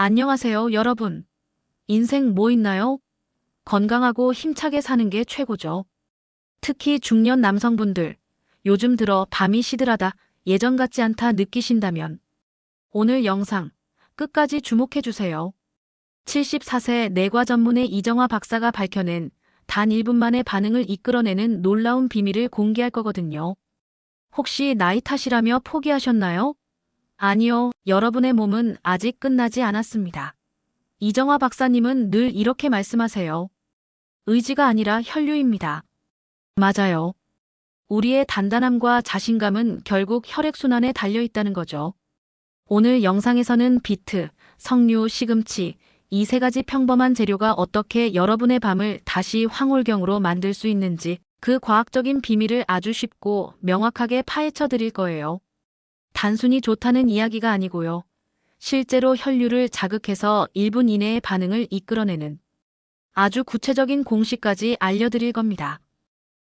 안녕하세요, 여러분. 인생 뭐 있나요? 건강하고 힘차게 사는 게 최고죠. 특히 중년 남성분들, 요즘 들어 밤이 시들하다, 예전 같지 않다 느끼신다면 오늘 영상 끝까지 주목해주세요. 74세 내과 전문의 이정화 박사가 밝혀낸 단 1분 만에 반응을 이끌어내는 놀라운 비밀을 공개할 거거든요. 혹시 나이 탓이라며 포기하셨나요? 아니요, 여러분의 몸은 아직 끝나지 않았습니다. 이정화 박사님은 늘 이렇게 말씀하세요. 의지가 아니라 혈류입니다. 맞아요. 우리의 단단함과 자신감은 결국 혈액순환에 달려 있다는 거죠. 오늘 영상에서는 비트, 석류, 시금치, 이 세 가지 평범한 재료가 어떻게 여러분의 밤을 다시 황홀경으로 만들 수 있는지 그 과학적인 비밀을 아주 쉽고 명확하게 파헤쳐 드릴 거예요. 단순히 좋다는 이야기가 아니고요. 실제로 혈류를 자극해서 1분 이내의 반응을 이끌어내는 아주 구체적인 공식까지 알려드릴 겁니다.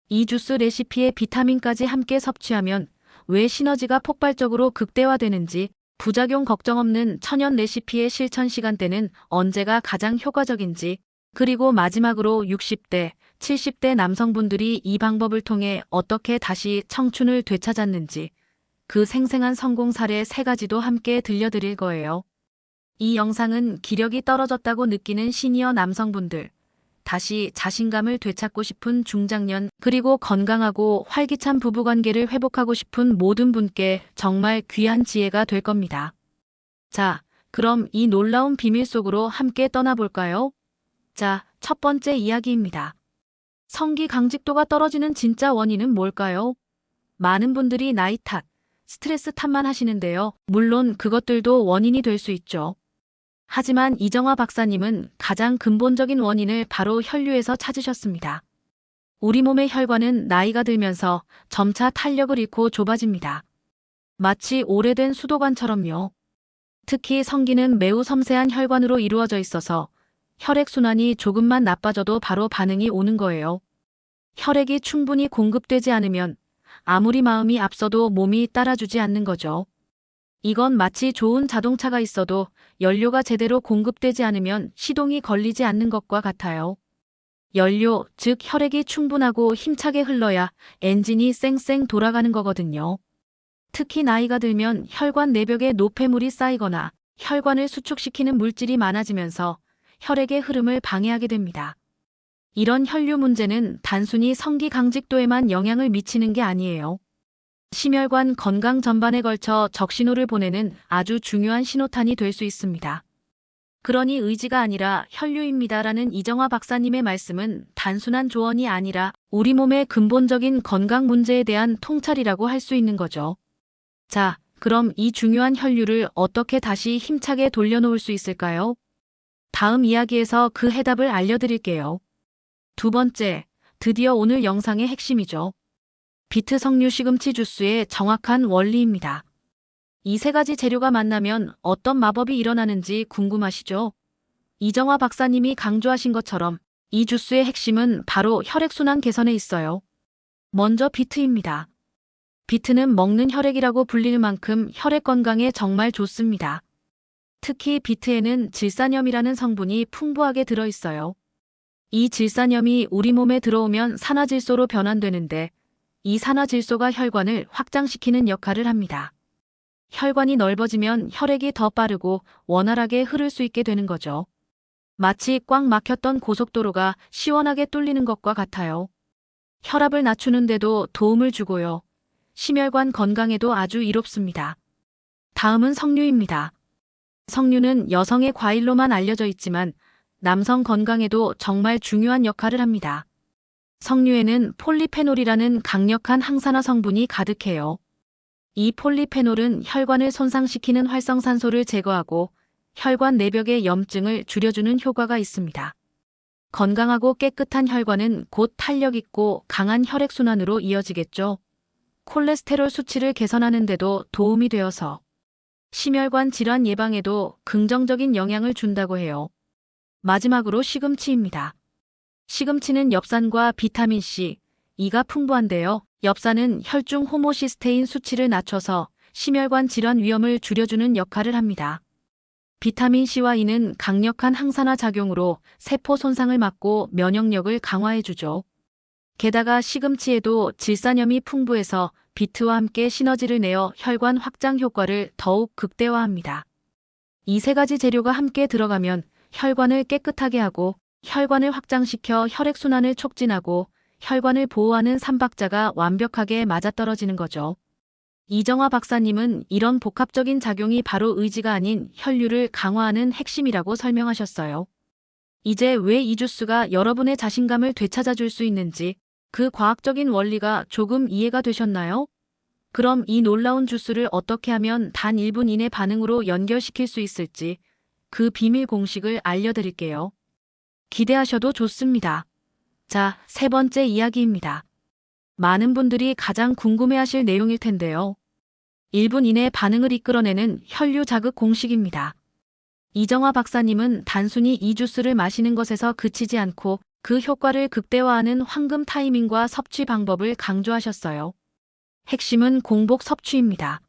이 주스 레시피에 비타민까지 함께 섭취하면 왜 시너지가 폭발적으로 극대화되는지, 부작용 걱정 없는 천연 레시피의 실천 시간대는 언제가 가장 효과적인지, 그리고 마지막으로 60대, 70대 남성분들이 이 방법을 통해 어떻게 다시 청춘을 되찾았는지, 그 생생한 성공 사례 3가지도 함께 들려드릴 거예요. 이 영상은 기력이 떨어졌다고 느끼는 시니어 남성분들, 다시 자신감을 되찾고 싶은 중장년, 그리고 건강하고 활기찬 부부관계를 회복하고 싶은 모든 분께 정말 귀한 지혜가 될 겁니다. 자, 그럼 이 놀라운 비밀 속으로 함께 떠나볼까요? 자, 첫 번째 이야기입니다. 성기 강직도가 떨어지는 진짜 원인은 뭘까요? 많은 분들이 나이 탓, 스트레스 탓만 하시는데요. 물론 그것들도 원인이 될 수 있죠. 하지만 이정화 박사님은 가장 근본적인 원인을 바로 혈류에서 찾으셨습니다. 우리 몸의 혈관은 나이가 들면서 점차 탄력을 잃고 좁아집니다. 마치 오래된 수도관처럼요. 특히 성기는 매우 섬세한 혈관으로 이루어져 있어서 혈액순환이 조금만 나빠져도 바로 반응이 오는 거예요. 혈액이 충분히 공급되지 않으면 아무리 마음이 앞서도 몸이 따라주지 않는 거죠. 이건 마치 좋은 자동차가 있어도 연료가 제대로 공급되지 않으면 시동이 걸리지 않는 것과 같아요. 연료, 즉 혈액이 충분하고 힘차게 흘러야 엔진이 쌩쌩 돌아가는 거거든요. 특히 나이가 들면 혈관 내벽에 노폐물이 쌓이거나 혈관을 수축시키는 물질이 많아지면서 혈액의 흐름을 방해하게 됩니다. 이런 혈류 문제는 단순히 성기 강직도에만 영향을 미치는 게 아니에요. 심혈관 건강 전반에 걸쳐 적신호를 보내는 아주 중요한 신호탄이 될 수 있습니다. 그러니 의지가 아니라 혈류입니다라는 이정화 박사님의 말씀은 단순한 조언이 아니라 우리 몸의 근본적인 건강 문제에 대한 통찰이라고 할 수 있는 거죠. 자, 그럼 이 중요한 혈류를 어떻게 다시 힘차게 돌려놓을 수 있을까요? 다음 이야기에서 그 해답을 알려드릴게요. 두 번째, 드디어 오늘 영상의 핵심이죠. 비트 석류 시금치 주스의 정확한 원리입니다. 이 3가지 재료가 만나면 어떤 마법이 일어나는지 궁금하시죠? 이정화 박사님이 강조하신 것처럼 이 주스의 핵심은 바로 혈액순환 개선에 있어요. 먼저 비트입니다. 비트는 먹는 혈액이라고 불릴 만큼 혈액 건강에 정말 좋습니다. 특히 비트에는 질산염이라는 성분이 풍부하게 들어있어요. 이 질산염이 우리 몸에 들어오면 산화질소로 변환되는데 이 산화질소가 혈관을 확장시키는 역할을 합니다. 혈관이 넓어지면 혈액이 더 빠르고 원활하게 흐를 수 있게 되는 거죠. 마치 꽉 막혔던 고속도로가 시원하게 뚫리는 것과 같아요. 혈압을 낮추는데도 도움을 주고요. 심혈관 건강에도 아주 이롭습니다. 다음은 석류입니다. 석류는 여성의 과일로만 알려져 있지만 남성 건강에도 정말 중요한 역할을 합니다. 석류에는 폴리페놀이라는 강력한 항산화 성분이 가득해요. 이 폴리페놀은 혈관을 손상시키는 활성산소를 제거하고 혈관 내벽의 염증을 줄여주는 효과가 있습니다. 건강하고 깨끗한 혈관은 곧 탄력 있고 강한 혈액순환으로 이어지겠죠. 콜레스테롤 수치를 개선하는 데도 도움이 되어서 심혈관 질환 예방에도 긍정적인 영향을 준다고 해요. 마지막으로 시금치입니다. 시금치는 엽산과 비타민C, E가 풍부한데요. 엽산은 혈중 호모시스테인 수치를 낮춰서 심혈관 질환 위험을 줄여주는 역할을 합니다. 비타민 C와 E는 강력한 항산화 작용으로 세포 손상을 막고 면역력을 강화해주죠. 게다가 시금치에도 질산염이 풍부해서 비트와 함께 시너지를 내어 혈관 확장 효과를 더욱 극대화합니다. 이 세 가지 재료가 함께 들어가면 혈관을 깨끗하게 하고 혈관을 확장시켜 혈액순환을 촉진하고 혈관을 보호하는 삼박자가 완벽하게 맞아떨어지는 거죠. 이정화 박사님은 이런 복합적인 작용이 바로 의지가 아닌 혈류를 강화하는 핵심이라고 설명하셨어요. 이제 왜 이 주스가 여러분의 자신감을 되찾아 줄 수 있는지 그 과학적인 원리가 조금 이해가 되셨나요? 그럼 이 놀라운 주스를 어떻게 하면 단 1분 이내 반응으로 연결시킬 수 있을지 그 비밀 공식을 알려드릴게요. 기대하셔도 좋습니다. 자, 세 번째 이야기입니다. 많은 분들이 가장 궁금해하실 내용일 텐데요. 1분 이내 반응을 이끌어내는 혈류 자극 공식입니다. 이정화 박사님은 단순히 이 주스를 마시는 것에서 그치지 않고 그 효과를 극대화하는 황금 타이밍과 섭취 방법을 강조하셨어요. 핵심은 공복 섭취입니다.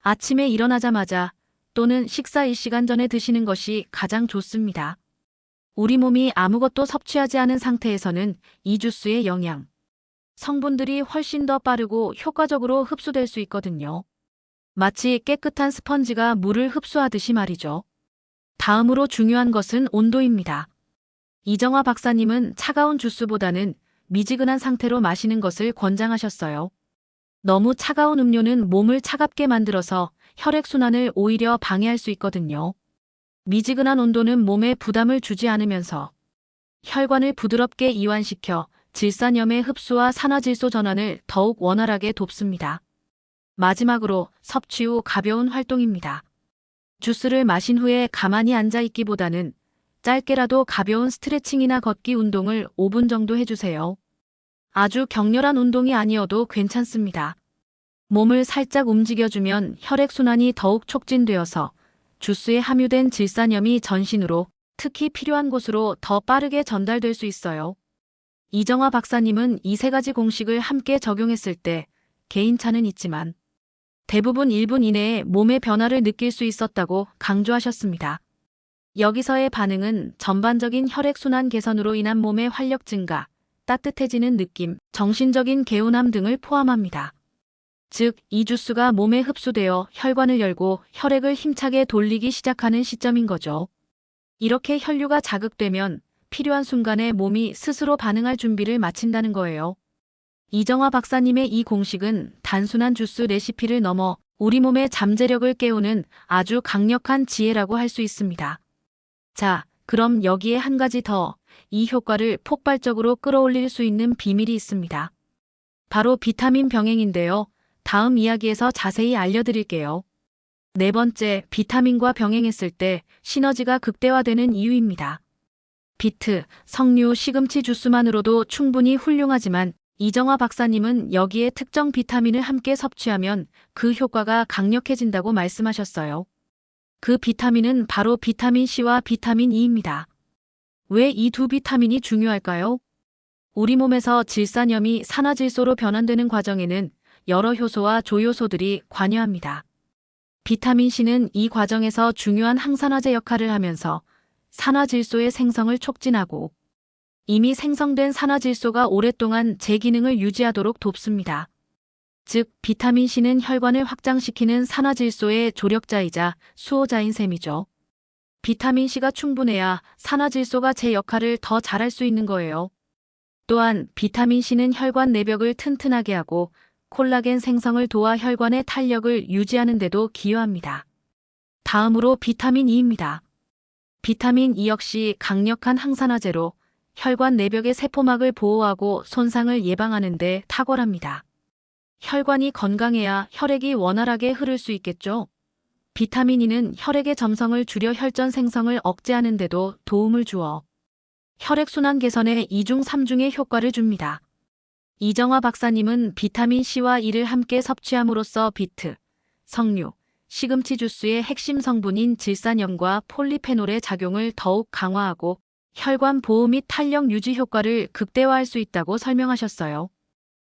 아침에 일어나자마자 또는 식사 1시간 전에 드시는 것이 가장 좋습니다. 우리 몸이 아무것도 섭취하지 않은 상태에서는 이 주스의 영양, 성분들이 훨씬 더 빠르고 효과적으로 흡수될 수 있거든요. 마치 깨끗한 스펀지가 물을 흡수하듯이 말이죠. 다음으로 중요한 것은 온도입니다. 이정화 박사님은 차가운 주스보다는 미지근한 상태로 마시는 것을 권장하셨어요. 너무 차가운 음료는 몸을 차갑게 만들어서 혈액순환을 오히려 방해할 수 있거든요. 미지근한 온도는 몸에 부담을 주지 않으면서 혈관을 부드럽게 이완시켜 질산염의 흡수와 산화질소 전환을 더욱 원활하게 돕습니다. 마지막으로 섭취 후 가벼운 활동입니다. 주스를 마신 후에 가만히 앉아 있기보다는 짧게라도 가벼운 스트레칭이나 걷기 운동을 5분 정도 해주세요. 아주 격렬한 운동이 아니어도 괜찮습니다. 몸을 살짝 움직여주면 혈액순환이 더욱 촉진되어서 주스에 함유된 질산염이 전신으로 특히 필요한 곳으로 더 빠르게 전달될 수 있어요. 이정화 박사님은 이 세 가지 공식을 함께 적용했을 때 개인차는 있지만 대부분 1분 이내에 몸의 변화를 느낄 수 있었다고 강조하셨습니다. 여기서의 반응은 전반적인 혈액순환 개선으로 인한 몸의 활력 증가, 따뜻해지는 느낌, 정신적인 개운함 등을 포함합니다. 즉, 이 주스가 몸에 흡수되어 혈관을 열고 혈액을 힘차게 돌리기 시작하는 시점인 거죠. 이렇게 혈류가 자극되면 필요한 순간에 몸이 스스로 반응할 준비를 마친다는 거예요. 이정화 박사님의 이 공식은 단순한 주스 레시피를 넘어 우리 몸의 잠재력을 깨우는 아주 강력한 지혜라고 할 수 있습니다. 자, 그럼 여기에 한 가지 더 이 효과를 폭발적으로 끌어올릴 수 있는 비밀이 있습니다. 바로 비타민 병행인데요. 다음 이야기에서 자세히 알려드릴게요. 네 번째, 비타민과 병행했을 때 시너지가 극대화되는 이유입니다. 비트, 석류, 시금치 주스만으로도 충분히 훌륭하지만 이정화 박사님은 여기에 특정 비타민을 함께 섭취하면 그 효과가 강력해진다고 말씀하셨어요. 그 비타민은 바로 비타민 C와 비타민 E입니다. 왜 이 두 비타민이 중요할까요? 우리 몸에서 질산염이 산화질소로 변환되는 과정에는 여러 효소와 조효소들이 관여합니다. 비타민 C는 이 과정에서 중요한 항산화제 역할을 하면서 산화질소의 생성을 촉진하고 이미 생성된 산화질소가 오랫동안 제 기능을 유지하도록 돕습니다. 즉, 비타민 C는 혈관을 확장시키는 산화질소의 조력자이자 수호자인 셈이죠. 비타민 C가 충분해야 산화질소가 제 역할을 더 잘할 수 있는 거예요. 또한 비타민 C는 혈관 내벽을 튼튼하게 하고 콜라겐 생성을 도와 혈관의 탄력을 유지하는 데도 기여합니다. 다음으로 비타민 E입니다. 비타민 E 역시 강력한 항산화제로 혈관 내벽의 세포막을 보호하고 손상을 예방하는 데 탁월합니다. 혈관이 건강해야 혈액이 원활하게 흐를 수 있겠죠. 비타민 E는 혈액의 점성을 줄여 혈전 생성을 억제하는 데도 도움을 주어 혈액순환 개선에 2중 3중의 효과를 줍니다. 이정화 박사님은 비타민 C와 E를 함께 섭취함으로써 비트, 석류, 시금치 주스의 핵심 성분인 질산염과 폴리페놀의 작용을 더욱 강화하고 혈관 보호 및 탄력 유지 효과를 극대화할 수 있다고 설명하셨어요.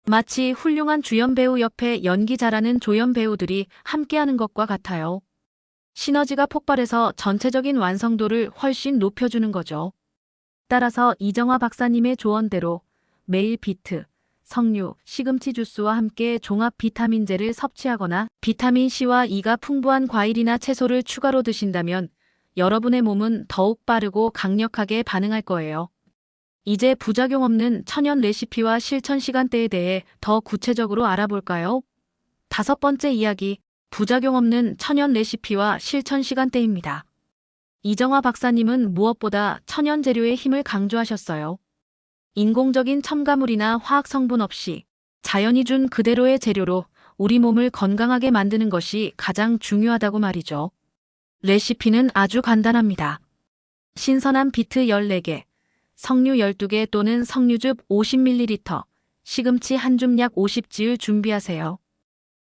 마치 훌륭한 주연 배우 옆에 연기 잘하는 조연 배우들이 함께하는 것과 같아요. 시너지가 폭발해서 전체적인 완성도를 훨씬 높여주는 거죠. 따라서 이정화 박사님의 조언대로 매일 비트, 석류, 시금치 주스와 함께 종합 비타민제를 섭취하거나 비타민C와 E가 풍부한 과일이나 채소를 추가로 드신다면 여러분의 몸은 더욱 빠르고 강력하게 반응할 거예요. 이제 부작용 없는 천연 레시피와 실천 시간대에 대해 더 구체적으로 알아볼까요? 5번째 이야기, 부작용 없는 천연 레시피와 실천 시간대입니다. 이정화 박사님은 무엇보다 천연 재료의 힘을 강조하셨어요. 인공적인 첨가물이나 화학 성분 없이 자연이 준 그대로의 재료로 우리 몸을 건강하게 만드는 것이 가장 중요하다고 말이죠. 레시피는 아주 간단합니다. 신선한 비트 14개, 석류 12개 또는 석류즙 50ml, 시금치 한 줌 약 50지을 준비하세요.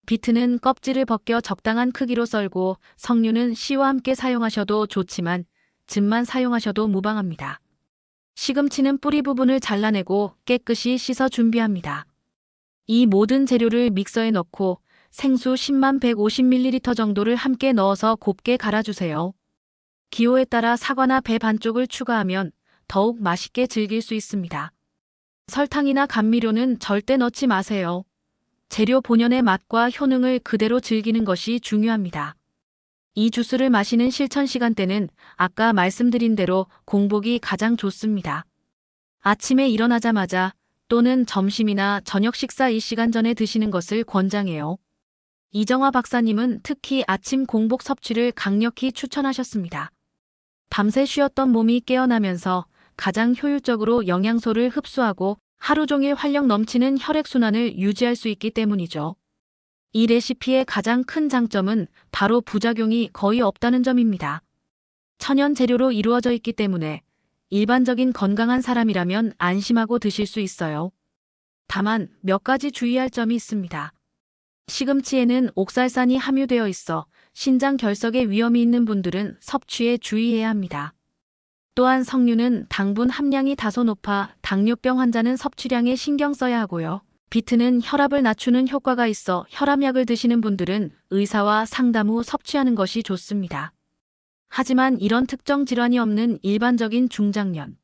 비트는 껍질을 벗겨 적당한 크기로 썰고 석류는 씨와 함께 사용하셔도 좋지만 즙만 사용하셔도 무방합니다. 시금치는 뿌리 부분을 잘라내고 깨끗이 씻어 준비합니다. 이 모든 재료를 믹서에 넣고 생수 10만 150ml 정도를 함께 넣어서 곱게 갈아주세요. 기호에 따라 사과나 배 반쪽을 추가하면 더욱 맛있게 즐길 수 있습니다. 설탕이나 감미료는 절대 넣지 마세요. 재료 본연의 맛과 효능을 그대로 즐기는 것이 중요합니다. 이 주스를 마시는 실천 시간대는 아까 말씀드린 대로 공복이 가장 좋습니다. 아침에 일어나자마자 또는 점심이나 저녁 식사 1시간 전에 드시는 것을 권장해요. 이정화 박사님은 특히 아침 공복 섭취를 강력히 추천하셨습니다. 밤새 쉬었던 몸이 깨어나면서 가장 효율적으로 영양소를 흡수하고 하루 종일 활력 넘치는 혈액순환을 유지할 수 있기 때문이죠. 이 레시피의 가장 큰 장점은 바로 부작용이 거의 없다는 점입니다. 천연 재료로 이루어져 있기 때문에 일반적인 건강한 사람이라면 안심하고 드실 수 있어요. 다만 몇 가지 주의할 점이 있습니다. 시금치에는 옥살산이 함유되어 있어 신장 결석에 위험이 있는 분들은 섭취에 주의해야 합니다. 또한 석류는 당분 함량이 다소 높아 당뇨병 환자는 섭취량에 신경 써야 하고요. 비트는 혈압을 낮추는 효과가 있어 혈압약을 드시는 분들은 의사와 상담 후 섭취하는 것이 좋습니다. 하지만 이런 특정 질환이 없는 일반적인 중장년,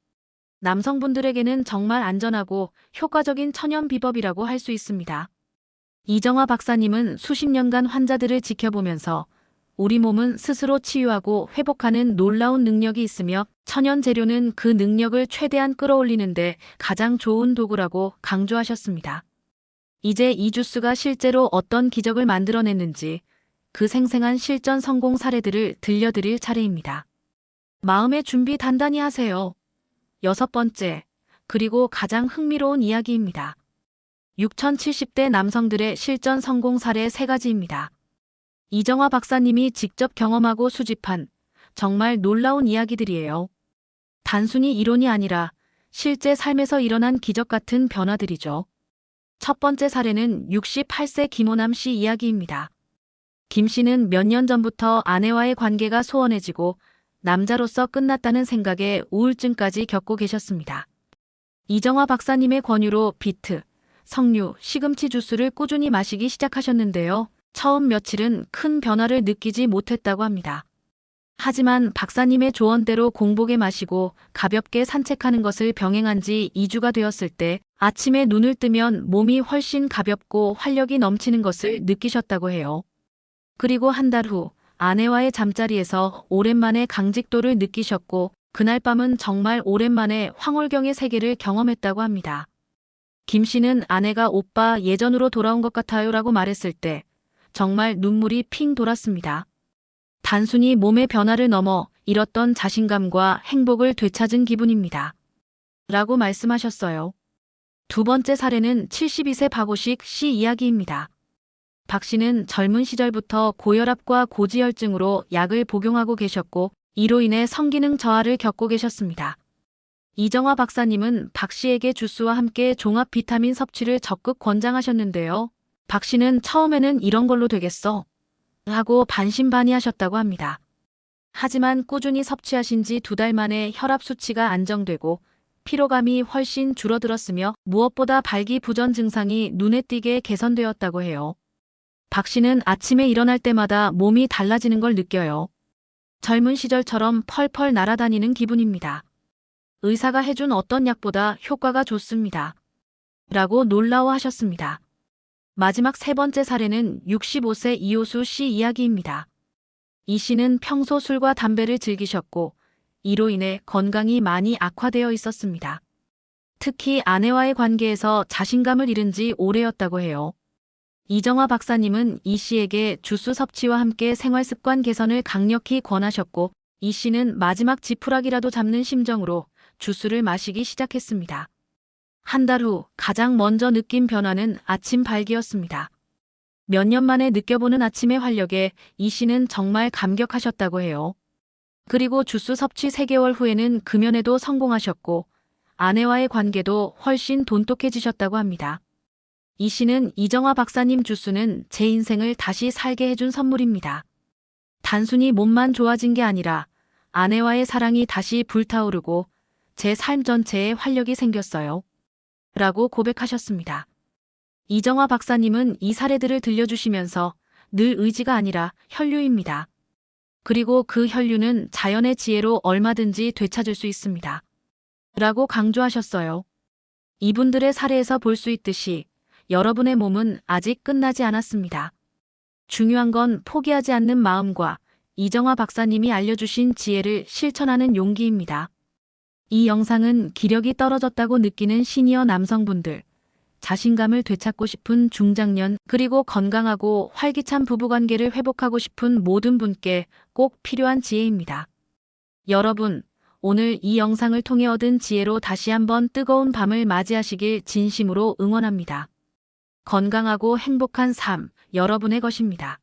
남성분들에게는 정말 안전하고 효과적인 천연 비법이라고 할 수 있습니다. 이정화 박사님은 수십 년간 환자들을 지켜보면서 우리 몸은 스스로 치유하고 회복하는 놀라운 능력이 있으며 천연 재료는 그 능력을 최대한 끌어올리는데 가장 좋은 도구라고 강조하셨습니다. 이제 이 주스가 실제로 어떤 기적을 만들어냈는지 그 생생한 실전 성공 사례들을 들려드릴 차례입니다. 마음의 준비 단단히 하세요. 6번째, 그리고 가장 흥미로운 이야기입니다. 6070대 남성들의 실전 성공 사례 3가지입니다. 이정화 박사님이 직접 경험하고 수집한 정말 놀라운 이야기들이에요. 단순히 이론이 아니라 실제 삶에서 일어난 기적 같은 변화들이죠. 첫 번째 사례는 68세 김호남 씨 이야기입니다. 김 씨는 몇 년 전부터 아내와의 관계가 소원해지고 남자로서 끝났다는 생각에 우울증까지 겪고 계셨습니다. 이정화 박사님의 권유로 비트, 석류, 시금치 주스를 꾸준히 마시기 시작하셨는데요. 처음 며칠은 큰 변화를 느끼지 못했다고 합니다. 하지만 박사님의 조언대로 공복에 마시고 가볍게 산책하는 것을 병행한 지 2주가 되었을 때 아침에 눈을 뜨면 몸이 훨씬 가볍고 활력이 넘치는 것을 느끼셨다고 해요. 그리고 한 달 후 아내와의 잠자리에서 오랜만에 강직도를 느끼셨고 그날 밤은 정말 오랜만에 황홀경의 세계를 경험했다고 합니다. 김 씨는 아내가 오빠 예전으로 돌아온 것 같아요 라고 말했을 때 정말 눈물이 핑 돌았습니다. 단순히 몸의 변화를 넘어 잃었던 자신감과 행복을 되찾은 기분입니다. 라고 말씀하셨어요. 두 번째 사례는 72세 박오식 씨 이야기입니다. 박 씨는 젊은 시절부터 고혈압과 고지혈증으로 약을 복용하고 계셨고 이로 인해 성기능 저하를 겪고 계셨습니다. 이정화 박사님은 박 씨에게 주스와 함께 종합 비타민 섭취를 적극 권장하셨는데요. 박 씨는 처음에는 이런 걸로 되겠어 하고 반신반의하셨다고 합니다. 하지만 꾸준히 섭취하신 지 2달 만에 혈압 수치가 안정되고 피로감이 훨씬 줄어들었으며 무엇보다 발기부전 증상이 눈에 띄게 개선되었다고 해요. 박 씨는 아침에 일어날 때마다 몸이 달라지는 걸 느껴요. 젊은 시절처럼 펄펄 날아다니는 기분입니다. 의사가 해준 어떤 약보다 효과가 좋습니다. 라고 놀라워하셨습니다. 마지막 세 번째 사례는 65세 이호수 씨 이야기입니다. 이 씨는 평소 술과 담배를 즐기셨고 이로 인해 건강이 많이 악화되어 있었습니다. 특히 아내와의 관계에서 자신감을 잃은 지 오래였다고 해요. 이정화 박사님은 이 씨에게 주스 섭취와 함께 생활습관 개선을 강력히 권하셨고 이 씨는 마지막 지푸라기라도 잡는 심정으로 주스를 마시기 시작했습니다. 한 달 후 가장 먼저 느낀 변화는 아침 발기였습니다. 몇 년 만에 느껴보는 아침의 활력에 이 씨는 정말 감격하셨다고 해요. 그리고 주스 섭취 3개월 후에는 금연에도 성공하셨고 아내와의 관계도 훨씬 돈독해지셨다고 합니다. 이 씨는 이정화 박사님 주스는 제 인생을 다시 살게 해준 선물입니다. 단순히 몸만 좋아진 게 아니라 아내와의 사랑이 다시 불타오르고 제 삶 전체에 활력이 생겼어요. 라고 고백하셨습니다. 이정화 박사님은 이 사례들을 들려주시면서 늘 의지가 아니라 혈류입니다. 그리고 그 혈류는 자연의 지혜로 얼마든지 되찾을 수 있습니다. 라고 강조하셨어요. 이분들의 사례에서 볼 수 있듯이 여러분의 몸은 아직 끝나지 않았습니다. 중요한 건 포기하지 않는 마음과 이정화 박사님이 알려주신 지혜를 실천하는 용기입니다. 이 영상은 기력이 떨어졌다고 느끼는 시니어 남성분들, 자신감을 되찾고 싶은 중장년, 그리고 건강하고 활기찬 부부관계를 회복하고 싶은 모든 분께 꼭 필요한 지혜입니다. 여러분, 오늘 이 영상을 통해 얻은 지혜로 다시 한번 뜨거운 밤을 맞이하시길 진심으로 응원합니다. 건강하고 행복한 삶, 여러분의 것입니다.